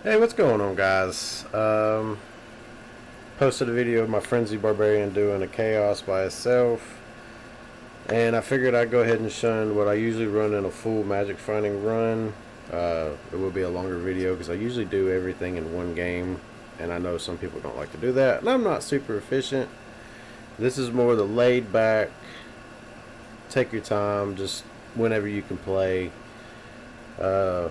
Hey, what's going on, guys? Posted a video of my frenzy barbarian doing a chaos by itself, and I figured I'd go ahead and show what I usually run in a full magic finding run. It will be a longer video because I usually do everything in one game, and I know some people don't like to do that, and I'm not super efficient. This is more the laid back, take your time, just whenever you can play. Uh,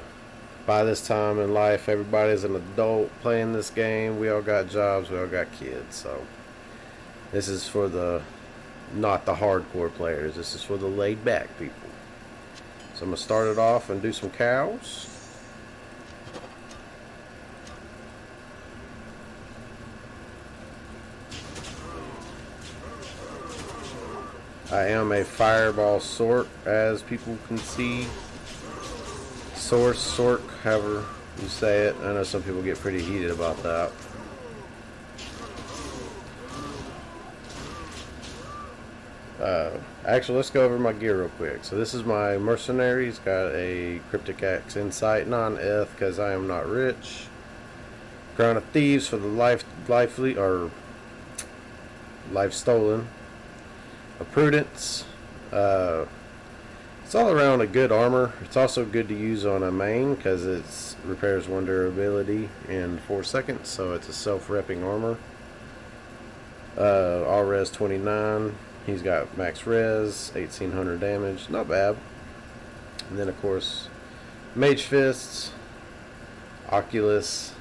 by this time in life, everybody's an adult playing this game. We all got jobs, we all got kids, so this is for the not the hardcore players. This is for the laid back people. So I'm gonna start it off and do some cows. I am a fireball sorc, as people can see. Sorc, however you say it. I know some people get pretty heated about that. Actually, let's go over my gear real quick. So this is my mercenary. He's got a cryptic axe, insight, non-eth, because I am not rich. Crown of thieves for the life stolen. A prudence. It's all around a good armor. It's also good to use on a main because it repairs 1 durability in 4 seconds, so it's a self-repping armor. All res 29. He's got max res, 1800 damage, not bad. And then of course, mage fists, Oculus,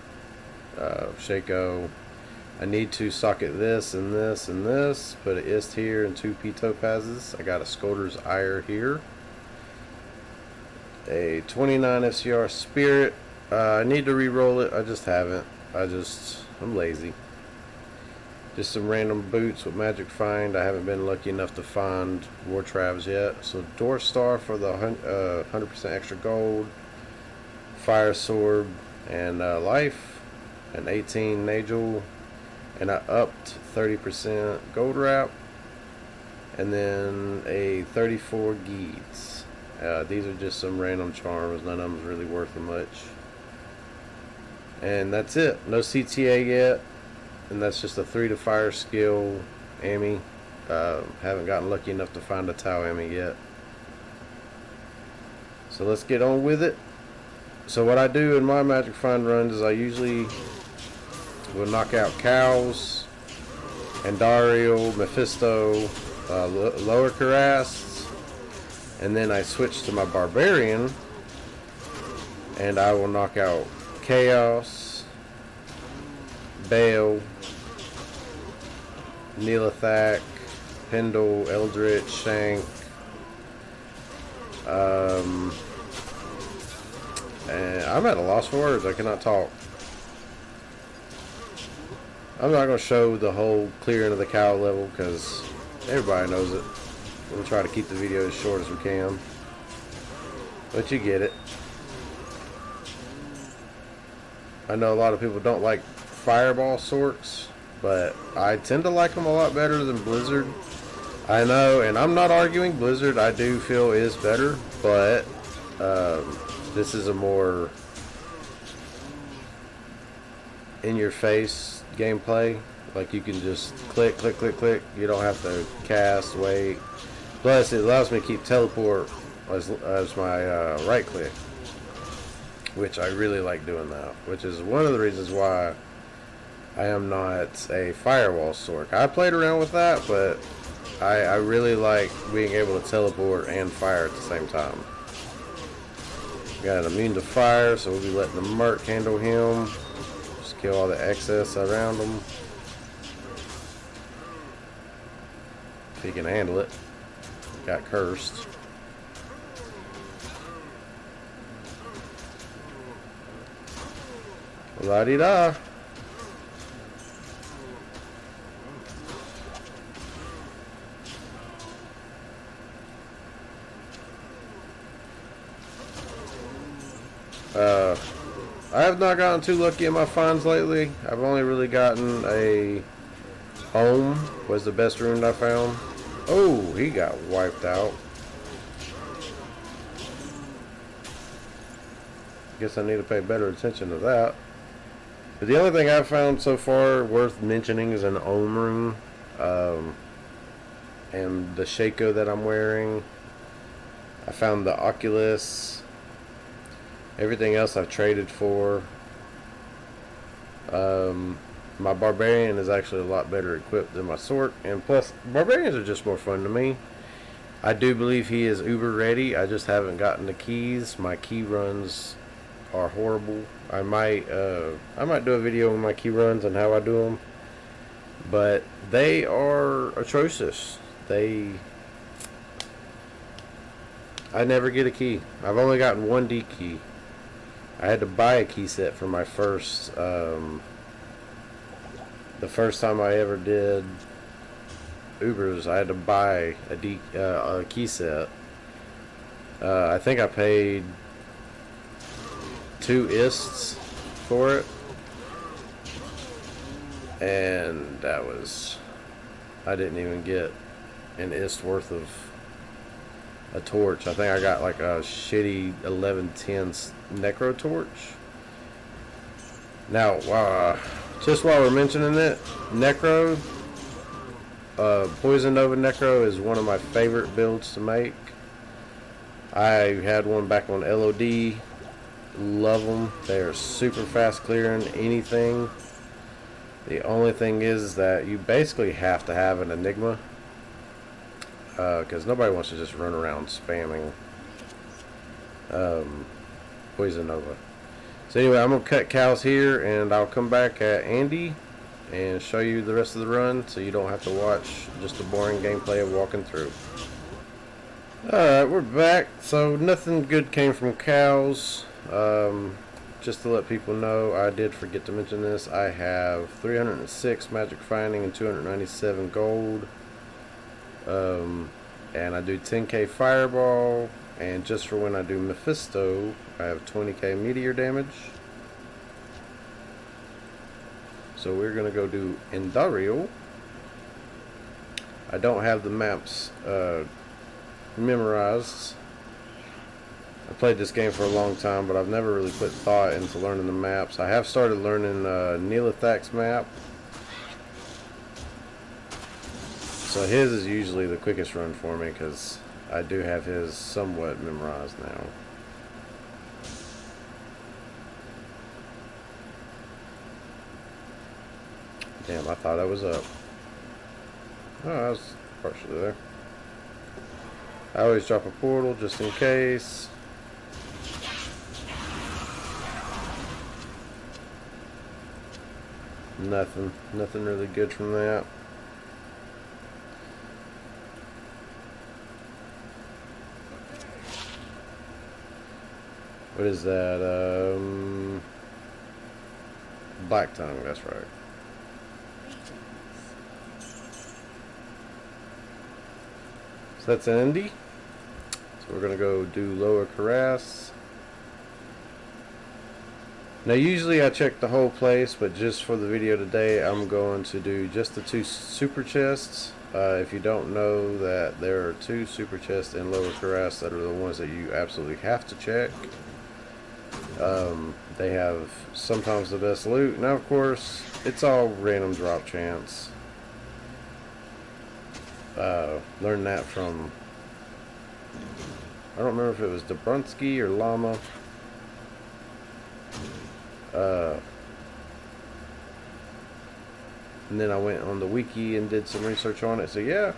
Shaco. I need to socket this and this and this. Put an ist here and 2 p topazes. I got a Scolder's Ire here. A 29 FCR Spirit. I need to re-roll it. I just haven't. I'm lazy. Just some random boots with magic find. I haven't been lucky enough to find war traps yet. So Dwarf Star for the 100% extra gold. Fire Sword and life. An 18 Nagel. And I upped 30% gold wrap. And then a 34 Geeds. These are just some random charms. None of them is really worth much. And that's it. No CTA yet. And that's just a 3 to fire skill Amy. Haven't gotten lucky enough to find a Tau Amy yet. So let's get on with it. So what I do in my magic find runs is I usually will knock out cows, Andariel, Mephisto, lower Cuirass. And then I switch to my barbarian, and I will knock out Chaos, Bale, Neelathak, Pendle, Eldritch, Shank, and I'm at a loss for words. I cannot talk. I'm not going to show the whole clearing of the cow level because everybody knows it. We'll try to keep the video as short as we can. But you get it. I know a lot of people don't like fireball sorcs, but I tend to like them a lot better than Blizzard. I know, and I'm not arguing. Blizzard I do feel is better, but this is a more in-your-face gameplay. Like you can just click, click, click, click. You don't have to cast, wait. Plus, it allows me to keep teleport as my right click, which I really like doing that. Which is one of the reasons why I am not a firewall sorc. I played around with that, but I really like being able to teleport and fire at the same time. Got an immune to fire, so we'll be letting the merc handle him. Just kill all the excess around him. If he can handle it. Got cursed. La-di-da. I have not gotten too lucky in my finds lately. I've only really gotten a home was the best rune I found. Oh, he got wiped out. Guess I need to pay better attention to that. But the only thing I've found so far worth mentioning is an ohm room, and the Shaco that I'm wearing. I found the Oculus. Everything else I've traded for. My barbarian is actually a lot better equipped than my sorc, and plus barbarians are just more fun to me. I do believe he is uber ready. I just haven't gotten the keys. My key runs are horrible. I might do a video on my key runs and how I do them, but they are atrocious. I never get a key. I've only gotten one D key. I had to buy a key set for my first, the first time I ever did Ubers. I had to buy a key set. I think I paid 2 ists for it, and that was, I didn't even get an ist worth of a torch. I think I got like a shitty 1110 necro torch. Now, just while we're mentioning it, necro, poison nova necro is one of my favorite builds to make. I had one back on LOD. Love them. They are super fast clearing anything. The only thing is that you basically have to have an enigma, because nobody wants to just run around spamming poison nova. So anyway, I'm gonna cut cows here, and I'll come back at Andy and show you the rest of the run, so you don't have to watch just a boring gameplay of walking through. Alright, we're back. So nothing good came from cows. Just to let people know, I did forget to mention this. I have 306 magic finding and 297 gold. And I do 10k fireball, and just for when I do Mephisto, I have 20k meteor damage. So we're gonna go do Endario. I don't have the maps memorized. I played this game for a long time, but I've never really put thought into learning the maps. I have started learning Neelithak's map. So his is usually the quickest run for me, because I do have his somewhat memorized now. Damn, I thought I was up. Oh, I was partially there. I always drop a portal just in case. Nothing really good from that. What is that? Black tongue, that's right. So that's an Indy. So we're gonna go do Lower Carras. Now usually I check the whole place, but just for the video today I'm going to do just the 2 super chests. If you don't know, that there are 2 super chests in Lower Carras that are the ones that you absolutely have to check. They have sometimes the best loot. Now of course it's all random drop chance. Learned that from, I don't remember if it was Dobrunsky or Llama. And then I went on the wiki and did some research on it. So yeah,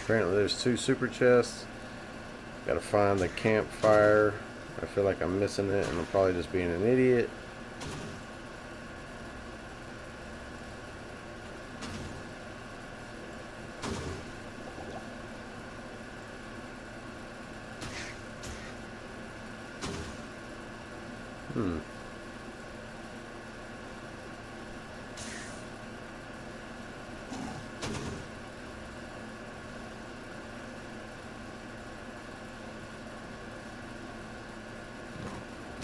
apparently there's 2 super chests. Gotta find the campfire. I feel like I'm missing it, and I'm probably just being an idiot.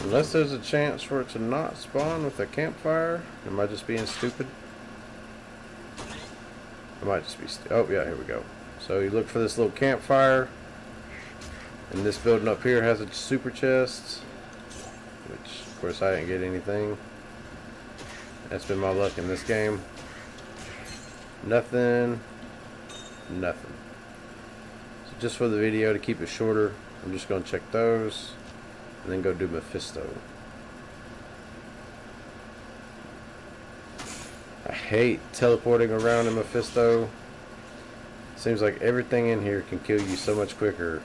Unless there's a chance for it to not spawn with a campfire. Am I just being stupid? I might just be oh yeah, here we go. So you look for this little campfire, and this building up here has a super chest, which of course I didn't get anything. That's been my luck in this game. Nothing. Nothing. So just for the video, to keep it shorter, I'm just going to check those and then go do Mephisto. I hate teleporting around in Mephisto. Seems like everything in here can kill you so much quicker.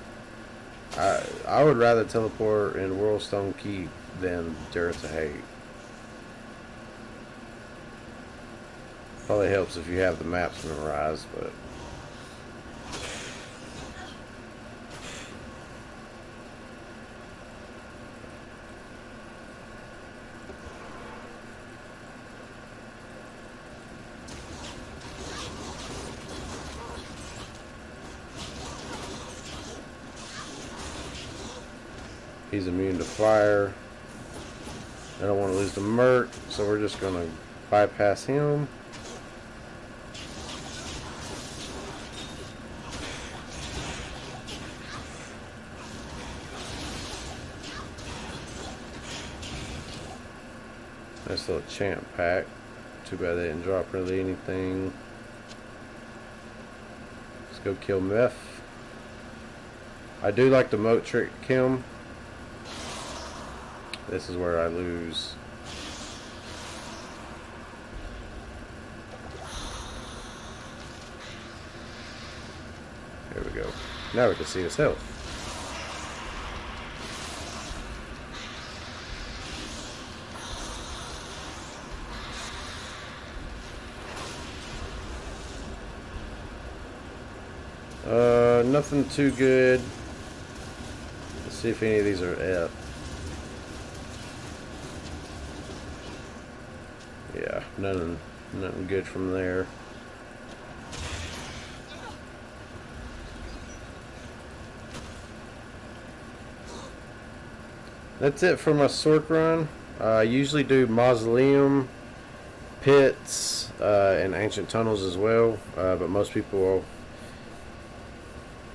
I would rather teleport in Whirlstone Keep than Durance of Hate. Probably helps if you have the maps memorized, but he's immune to fire. I don't want to lose the Merc, so we're just going to bypass him. Nice little champ pack. Too bad they didn't drop really anything. Let's go kill Meph. I do like the moat trick Kim. This is where I lose. There we go. Now we can see his health. Nothing too good. Let's see if any of these are F. Yeah, nothing good from there. That's it for my sorc run. I usually do mausoleum, pits, and ancient tunnels as well. But most people,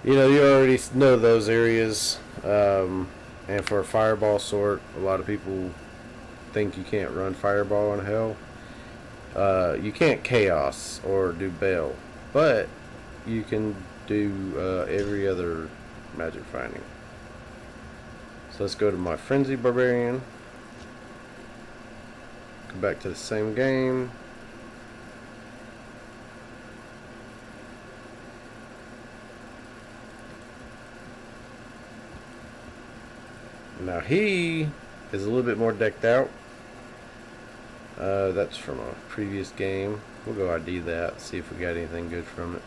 you already know those areas. And for a fireball sorc, a lot of people think you can't run fireball in hell. You can't chaos or do bell, but you can do every other magic finding. So let's go to my frenzy barbarian. Go back to the same game. Now he is a little bit more decked out. That's from a previous game. We'll go ID that, see if we got anything good from it.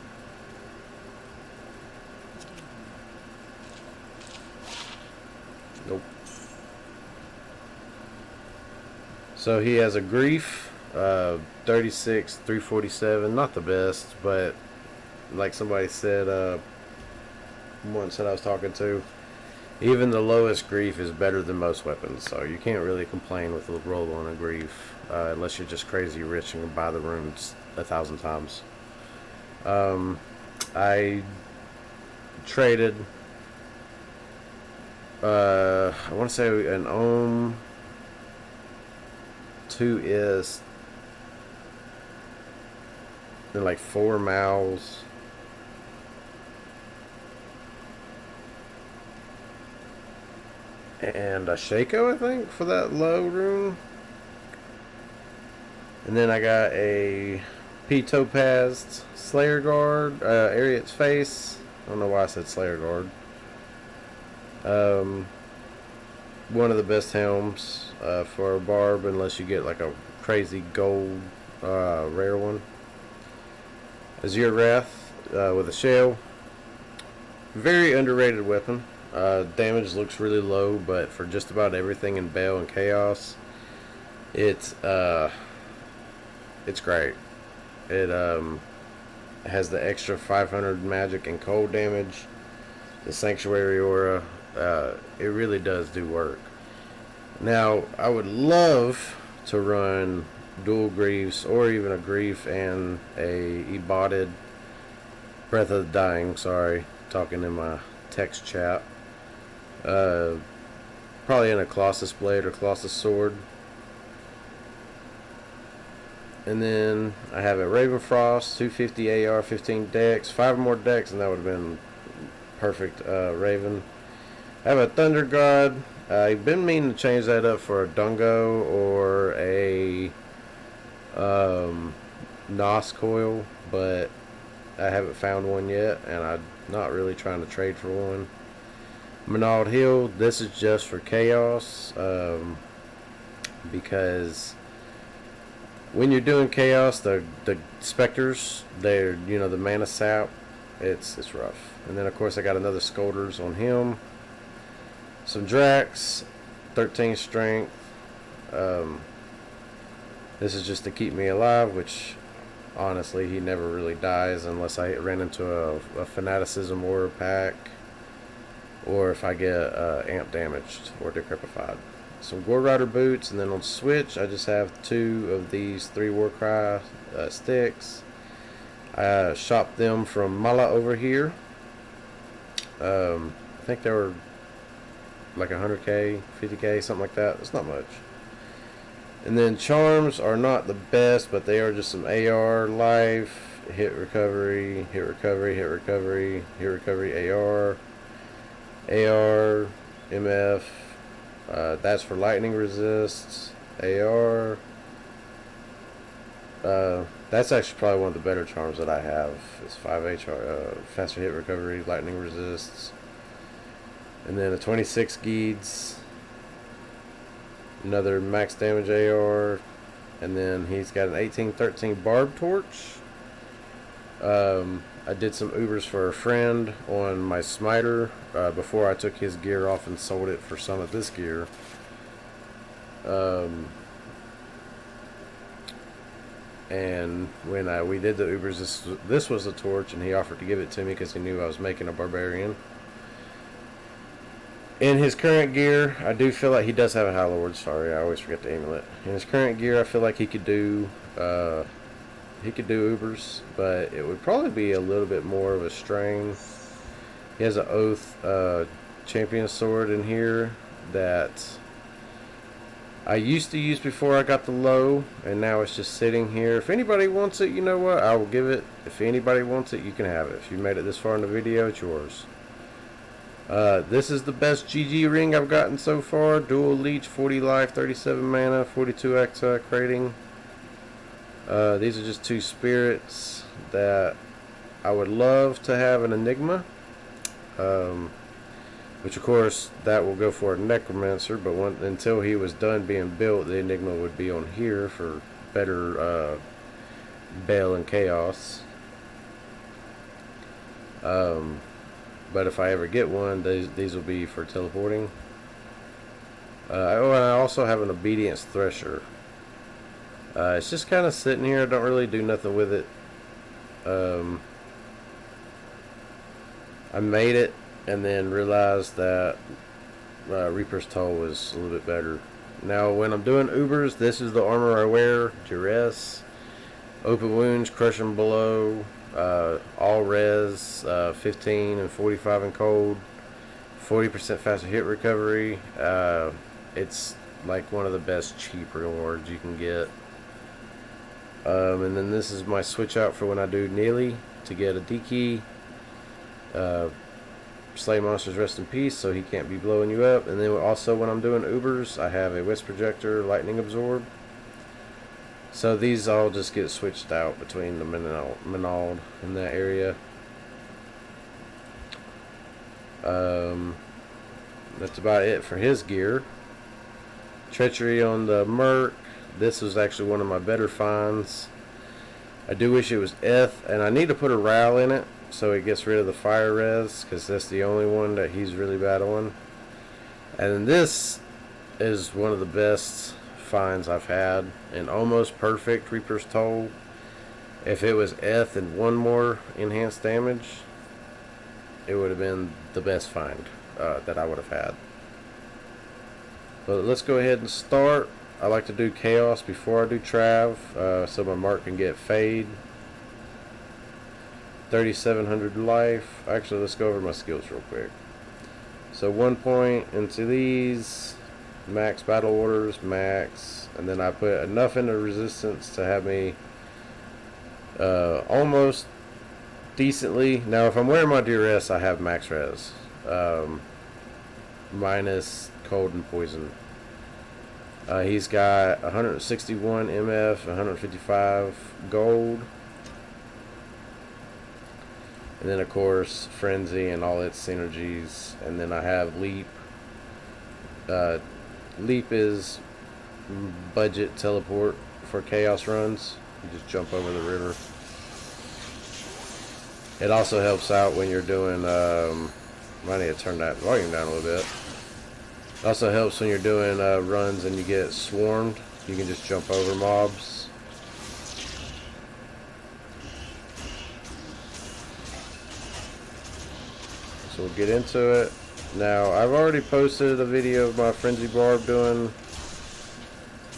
Nope. So he has a grief, 36, 347. Not the best, but like somebody said, once that I was talking to, even the lowest grief is better than most weapons, so you can't really complain with a roll on a grief, unless you're just crazy rich and can buy the runes 1,000 times. I traded, I want to say an Ohm 2S and like 4 Mals. And a Shaco, I think, for that low rune. And then I got a P Topaz Slayer Guard, Ariat's Face. I don't know why I said Slayer Guard. One of the best helms for a barb, unless you get like a crazy gold rare one. Azure Wrath with a shell. Very underrated weapon. Damage looks really low, but for just about everything in Bell and Chaos, it's great. It has the extra 500 magic and cold damage, the Sanctuary Aura. It really does do work. Now, I would love to run dual griefs, or even a grief and a ebotted Breath of the Dying. Sorry, talking in my text chat. Probably in a Colossus Blade or Colossus Sword. And then I have a Raven Frost, 250 AR, 15 decks, 5 more decks, and that would have been perfect Raven. I have a Thunder God. I've been meaning to change that up for a Dungo or a Nos Coil, but I haven't found one yet, and I'm not really trying to trade for one. Menald Hill, this is just for Chaos, because when you're doing Chaos, the Specters, they're, you know, the mana sap, it's rough. And then of course I got another Scolders on him. Some Drax, 13 strength. This is just to keep me alive, which honestly he never really dies unless I ran into a Fanaticism Aura pack, or if I get amp damaged or decrepified. Some Gore Rider boots, and then on Switch I just have 2 of these 3 Warcry sticks. I shopped them from Mala over here. I think they were like 100k, 50k, something like that. It's not much. And then charms are not the best, but they are just some AR, life, hit recovery, hit recovery, hit recovery, hit recovery, AR, MF. That's for lightning resists, AR. That's actually probably one of the better charms that I have. It's 5 faster hit recovery, lightning resists. And then a 26 Geeds, another max damage AR, and then he's got an 1813 Barb Torch. I did some Ubers for a friend on my Smiter before I took his gear off and sold it for some of this gear. And when we did the Ubers, this was the torch, and he offered to give it to me because he knew I was making a barbarian. In his current gear, I do feel like he does have a High Lord. Sorry, I always forget the amulet. In his current gear, I feel like he could do Ubers, but it would probably be a little bit more of a strain. He has an Oath champion sword in here that I used to use before I got the low, and now it's just sitting here. If anybody wants it, you know what? I will give it. If anybody wants it, you can have it. If you made it this far in the video, it's yours. This is the best GG ring I've gotten so far. Dual Leech, 40 life, 37 mana, 42 attack rating. These are just 2 spirits that I would love to have an Enigma. Which of course that will go for a Necromancer, but until he was done being built, the Enigma would be on here for better Bale and Chaos. But if I ever get one, these will be for teleporting. Oh, and I also have an Obedience Thresher. It's just kind of sitting here. I don't really do nothing with it. I made it and then realized that Reaper's Toll was a little bit better. Now when I'm doing Ubers, this is the armor I wear. Duress, Open Wounds, Crushing Blow, all res, 15 and 45 in cold, 40% faster hit recovery. It's like one of the best cheap rewards you can get. And then this is my switch out for when I do Neely to get a D key. Slay monsters rest in peace, so he can't be blowing you up. And then also when I'm doing Ubers, I have a Wisp Projector, Lightning Absorb. So these all just get switched out between the Menald in that area. That's about it for his gear. Treachery on the Merc. This was actually one of my better finds. I do wish it was Eth, and I need to put a Ral in it so it gets rid of the fire res, because that's the only one that he's really bad on. And then this is one of the best finds I've had, an almost perfect Reaper's Toll. If it was Eth and one more enhanced damage, it would have been the best find that I would have had. But let's go ahead and start. I like to do Chaos before I do Trav, so my mark can get Fade. 3,700 life. Actually, let's go over my skills real quick. So 1 point into these. max battle orders, max, and then I put enough into resistance to have me almost decently. Now, if I'm wearing my duress, I have max res, minus cold and poison. He's got 161 MF, 155 gold, and then of course frenzy and all its synergies. And then I have leap. Leap is budget teleport for chaos runs. You just jump over the river. It also helps out when you're doing, I need to turn that volume down a little bit. It also helps when you're doing runs and you get swarmed. You can just jump over mobs. So we'll get into it. Now, I've already posted a video of my Frenzy Barb doing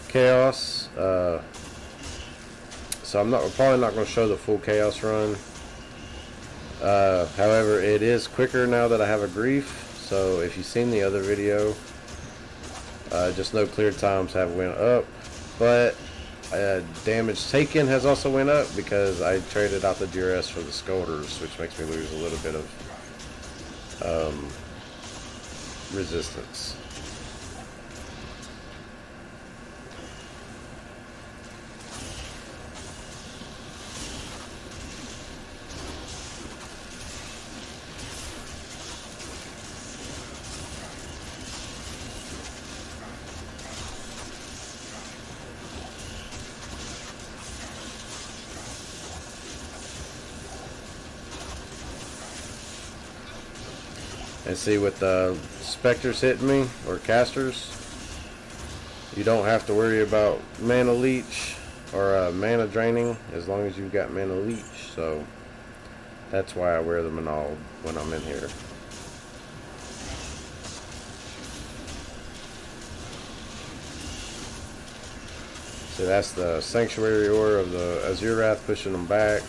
Chaos. So I'm probably not going to show the full Chaos run. However, it is quicker now that I have a Grief. So if you've seen the other video, just know clear times have went up. But damage taken has also went up because I traded out the Duress for the Scolders, which makes me lose a little bit of resistance. And see, with the specters hitting me, or casters, you don't have to worry about mana leech or mana draining as long as you've got mana leech. So that's why I wear them and all when I'm in here. So that's the Sanctuary Ore of the Azure Wrath pushing them back.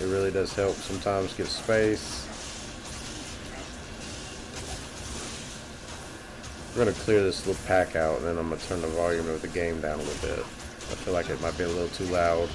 It really does help sometimes give space. I'm going to clear this little pack out, and then I'm going to turn the volume of the game down a little bit. I feel like it might be a little too loud.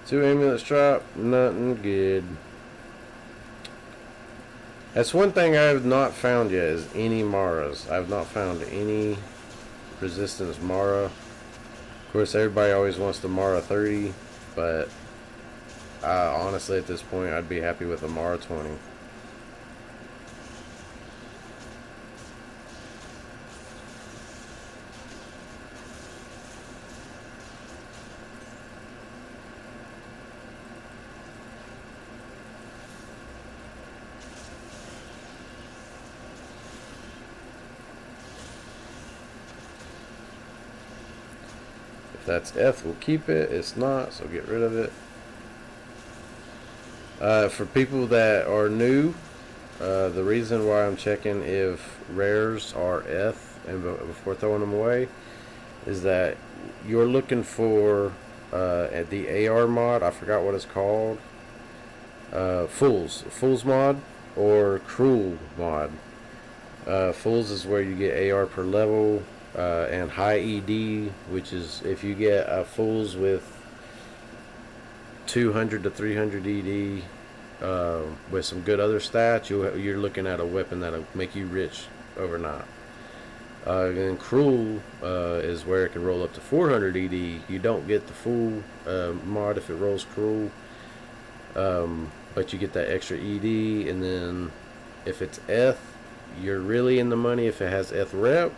Two amulets drop, nothing good. That's one thing I have not found yet, is any Maras. I have not found any resistance Mara. Of course, everybody always wants the Mara 30, but honestly, at this point, I'd be happy with a Mara 20. That's F, we'll keep it. It's not, so get rid of it. For people that are new, the reason why I'm checking if rares are F and before throwing them away is that you're looking for the AR mod. I forgot what it's called. Fools mod or Cruel mod. Fools is where you get AR per level. And high ED, which is if you get Fools with 200 to 300 ED with some good other stats, you're looking at a weapon that'll make you rich overnight. And Cruel is where it can roll up to 400 ED. You don't get the full mod if it rolls Cruel, but you get that extra ED. And then if it's Eth, you're really in the money if it has Eth rep.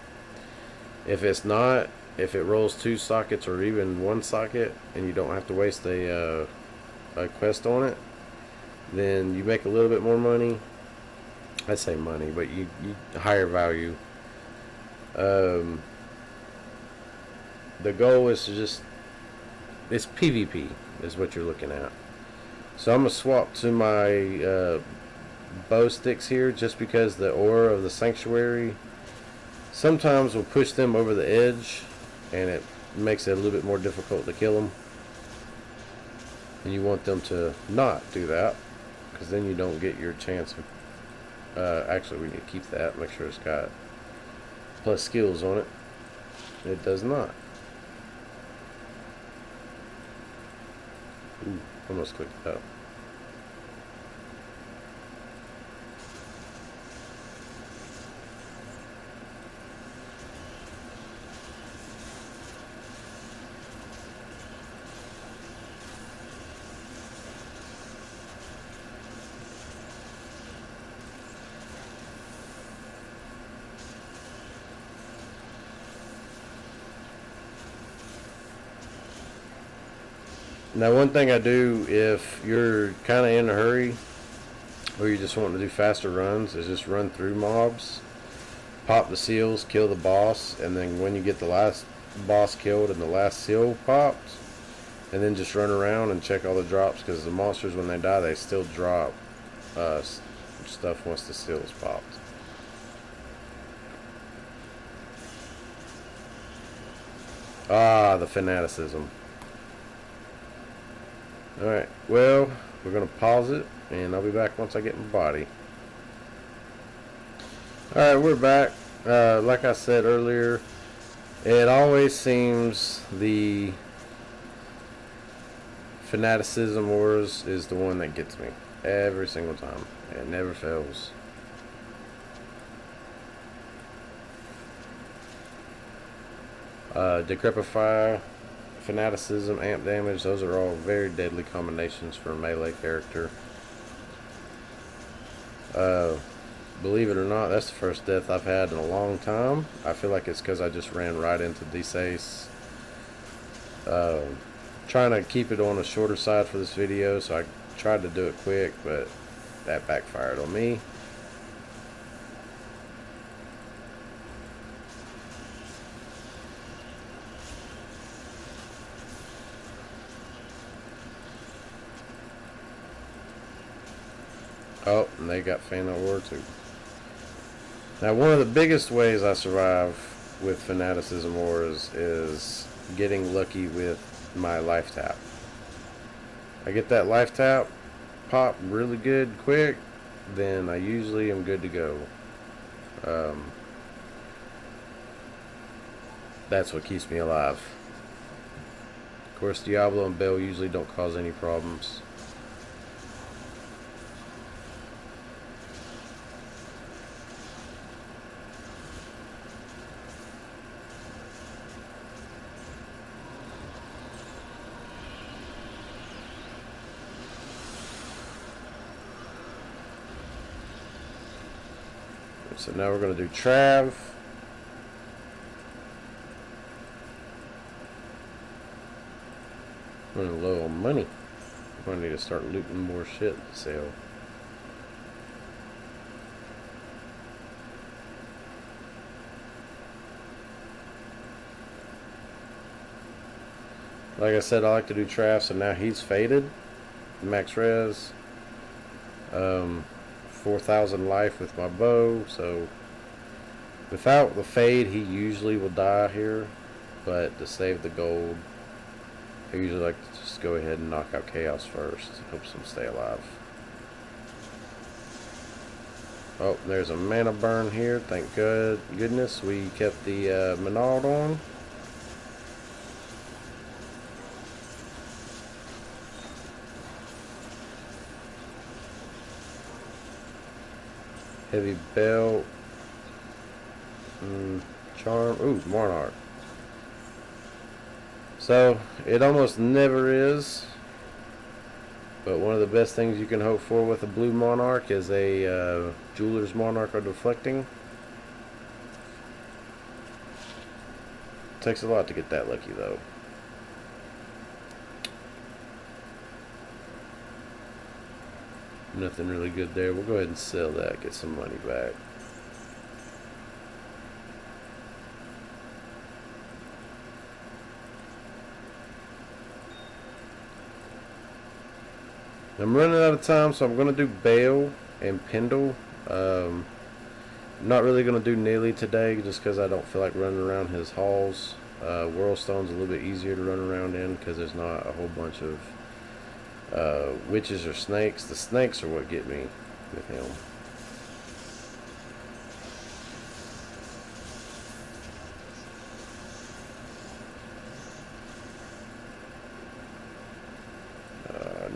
If it's not, if it rolls 2 sockets or even 1 socket and you don't have to waste a quest on it, then you make a little bit more money. I say money, but you higher value. The goal is to just, it's PvP is what you're looking at. So I'm going to swap to my bow sticks here just because the aura of the sanctuary sometimes will push them over the edge, and it makes it a little bit more difficult to kill them. And you want them to not do that, because then you don't get your chance of... actually, we need to keep that, make sure it's got plus skills on it. It does not. Ooh, almost clicked it up. Now, one thing I do if you're kind of in a hurry or you just want to do faster runs is just run through mobs, pop the seals, kill the boss, and then when you get the last boss killed and the last seal popped, and then just run around and check all the drops, because the monsters, when they die, they still drop stuff once the seal is popped. Ah, the fanaticism. Alright, well, we're going to pause it, and I'll be back once I get my body. Alright, we're back. Like I said earlier, it always seems the fanaticism wars is the one that gets me. Every single time. It never fails. Decrepify, fanaticism, amp damage, those are all very deadly combinations for a melee character. Believe it or not, that's the first death I've had in a long time. I feel like it's because I just ran right into Disace. Trying to keep it on a shorter side for this video, so I tried to do it quick, but that backfired on me. Oh, and they got Fan of War too. Now, one of the biggest ways I survive with Fanaticism Wars is getting lucky with my life tap. I get that life tap pop really good quick, then I usually am good to go. That's what keeps me alive. Of course, Diablo and Bell usually don't cause any problems. So now we're going to do Trav. Running low on money. We're going to need to start looting more shit to sell. Like I said, I like to do Trav, so now he's faded. Max res. 4,000 life with my bow, so without the fade he usually will die here, but to save the gold I usually like to just go ahead and knock out Chaos first. Helps him stay alive. Oh, there's a mana burn here. Thank goodness we kept the Menard on. Heavy belt. Charm. Ooh, Monarch. So, it almost never is. But one of the best things you can hope for with a blue Monarch is a Jeweler's Monarch or Deflecting. Takes a lot to get that lucky, though. Nothing really good there. We'll go ahead and sell that, get some money back. I'm running out of time, so I'm going to do Bale. and Pendle. Not really going to do Neely today just because I don't feel like running around his halls. Whirlstone's a little bit easier to run around in because there's not a whole bunch of witches or snakes. The snakes are what get me with him.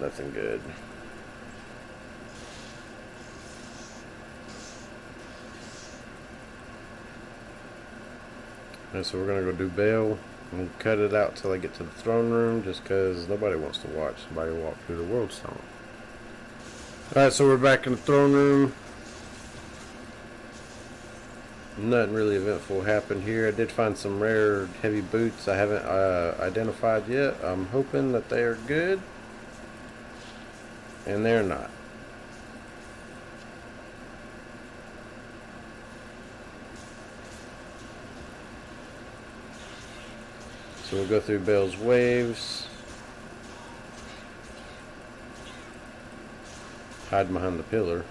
Nothing good. And so we're gonna go do Baal. We'll cut it out till I get to the throne room, just because nobody wants to watch somebody walk through the world stone. Alright, so we're back in the throne room. Nothing really eventful happened here. I did find some rare heavy boots I haven't identified yet. I'm hoping that they are good. And they're not. So we'll go through Baal's waves. Hide behind the pillar.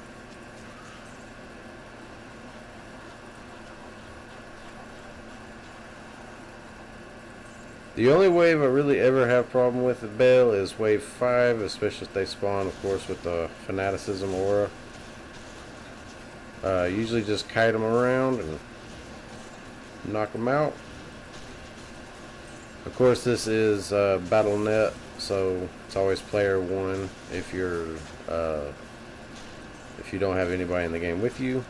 The only wave I really ever have problem with at Baal is wave 5, especially if they spawn, of course, with the fanaticism aura. Usually just kite them around and knock them out. Of course, this is Battle.net, so it's always player 1 if you don't have anybody in the game with you.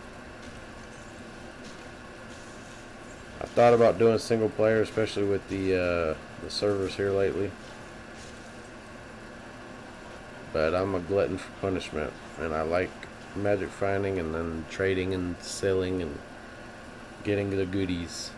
I thought about doing single player, especially with the servers here lately. But I'm a glutton for punishment, and I like magic finding and then trading and selling and getting the goodies.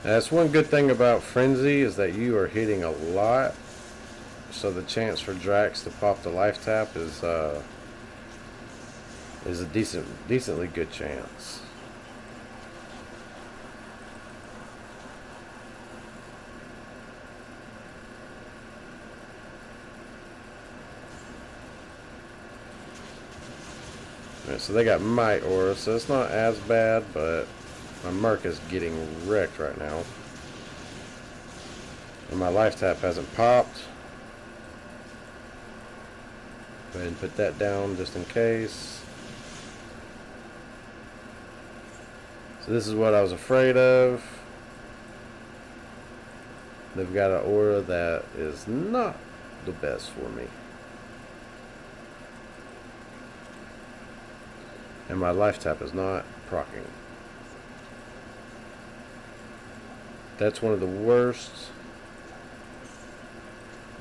That's one good thing about Frenzy, is that you are hitting a lot, so the chance for Drax to pop the life tap is a decently good chance. Alright, so they got Might Aura, so it's not as bad, but my Merc is getting wrecked right now. And my life tap hasn't popped. Go ahead and put that down just in case. So this is what I was afraid of. They've got an aura that is not the best for me. And my life tap is not proccing. That's one of the worst.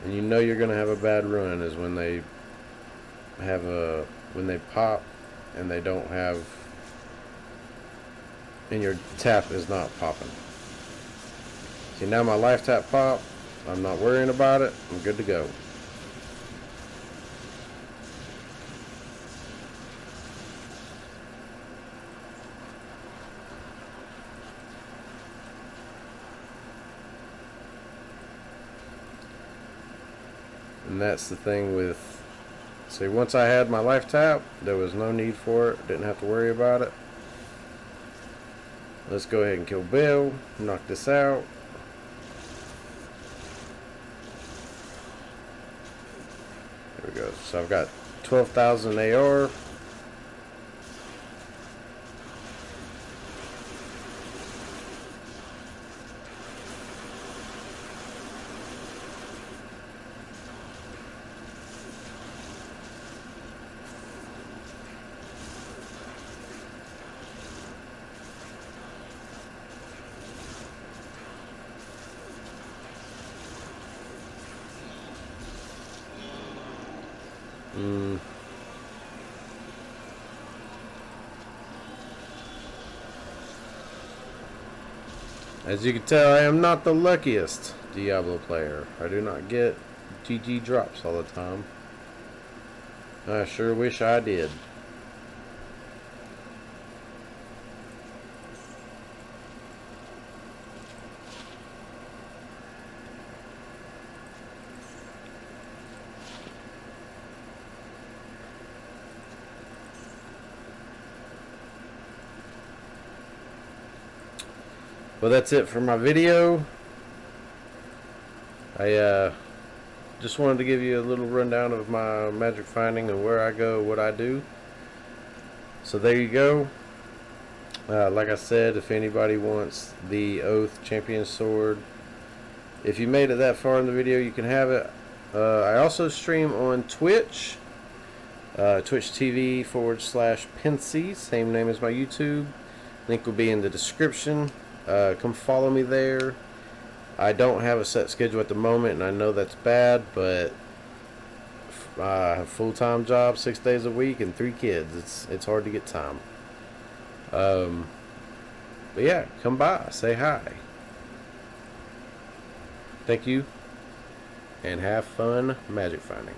And you know you're gonna have a bad run is when they pop and they don't have, and your tap is not popping. See, now my life tap pop. I'm not worrying about it. I'm good to go. And that's the thing with, see, once I had my life tap, there was no need for it. Didn't have to worry about it. Let's go ahead and kill Baal. Knock this out. There we go. So I've got 12,000 AR. As you can tell, I am not the luckiest Diablo player. I do not get GG drops all the time. I sure wish I did. Well, that's it for my video. I just wanted to give you a little rundown of my magic finding and where I go, what I do. So there you go. Like I said, if anybody wants the Oath Champion Sword, if you made it that far in the video, you can have it. I also stream on Twitch, Twitch TV /Pensy, same name as my YouTube. Link will be in the description. Come follow me there. I don't have a set schedule at the moment, and I know that's bad, but I have a full-time job, 6 days a week, and 3 kids. It's hard to get time. But yeah, come by, say hi. Thank you, and have fun magic finding.